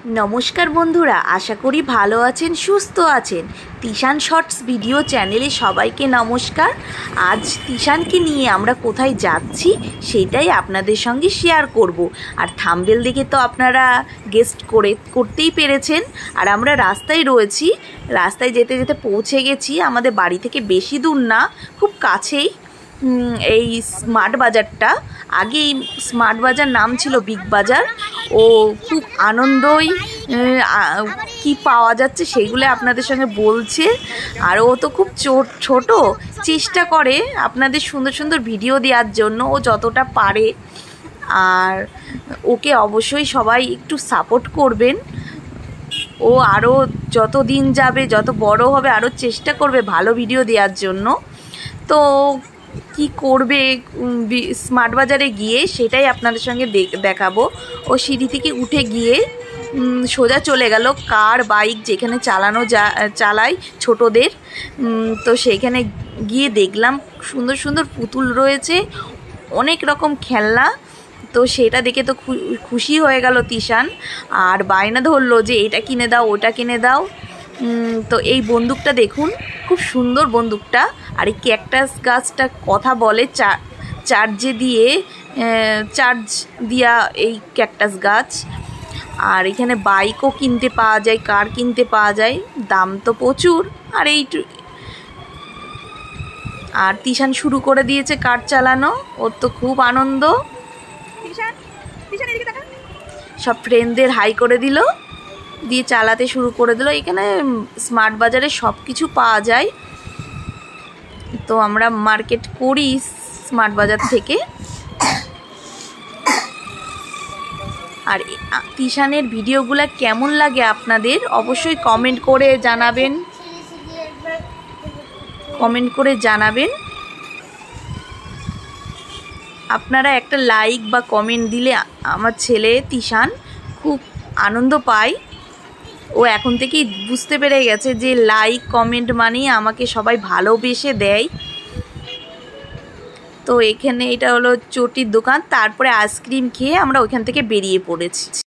নমস্কার বন্ধুরা, আশা করি ভালো আছেন, সুস্থ আছেন। তিশান শর্টস ভিডিও চ্যানেলে সবাইকে নমস্কার। আজ তিশানকে নিয়ে আমরা কোথায় যাচ্ছি সেটাই আপনাদের সঙ্গে শেয়ার করব। আর থাম্বনেল দেখে তো আপনারা গেস্ট করতেই পেরেছেন। আর আমরা রাস্তায় রয়েছি, রাস্তায় যেতে যেতে পৌঁছে গেছি। আমাদের বাড়ি থেকে বেশি দূর না, খুব কাছেই এই স্মার্ট বাজারটা। আগে এই স্মার্ট বাজার নাম ছিল বিগ বাজার। ও খুব আনন্দই কি পাওয়া যাচ্ছে সেইগুলো আপনাদের সঙ্গে বলছে। আর ও তো খুব ছোট, চেষ্টা করে আপনাদের সুন্দর সুন্দর ভিডিও দেওয়ার জন্য ও যতটা পারে। আর ওকে অবশ্যই সবাই একটু সাপোর্ট করবেন। ও আরও যত দিন যাবে, যত বড় হবে, আরও চেষ্টা করবে ভালো ভিডিও দেওয়ার জন্য। তো কি করবে স্মার্ট বাজারে গিয়ে সেটাই আপনাদের সঙ্গে দেখাবো। ও সিঁড়ি থেকে উঠে গিয়ে সোজা চলে গেল কার বাইক যেখানে চালায় ছোটদের। তো সেইখানে গিয়ে দেখলাম সুন্দর সুন্দর পুতুল রয়েছে, অনেক রকম খেলনা। তো সেটা দেখে তো খুশি হয়ে গেল তিশান, আর বায়না ধরলো যে এটা কিনে দাও, ওটা কিনে দাও। তো এই বন্দুকটা দেখুন, খুব সুন্দর বন্দুকটা। আর এই ক্যাকটাস গাছটা কথা বলে, চার্জ দিয়া এই ক্যাকটাস গাছ। আর এখানে বাইকও কিনতে পাওয়া যায়, কার কিনতে পাওয়া যায়, দাম তো প্রচুর। আর তিশান শুরু করে দিয়েছে কার চালানো, ওর তো খুব আনন্দ। সব ফ্রেন্ডদের হাই করে দিল, দিয়ে চালাতে শুরু করে দিল। এখানে স্মার্ট বাজারে সব কিছু পাওয়া যায়, তো আমরা মার্কেট করি স্মার্ট বাজার থেকে। আর তিশানের ভিডিওগুলো কেমন লাগে আপনাদের অবশ্যই কমেন্ট করে জানাবেন। আপনারা একটা লাইক বা কমেন্ট দিলে আমার ছেলে তিশান খুব আনন্দ পায়। ও এখন থেকেই বুঝতে পেরে গেছে যে লাইক কমেন্ট মানেই আমাকে সবাই ভালোবেসে দেয়। তো এখানে এটা হলো চটির দোকান। তারপরে আইসক্রিম খেয়ে আমরা ওইখান থেকে বেরিয়ে পড়েছি।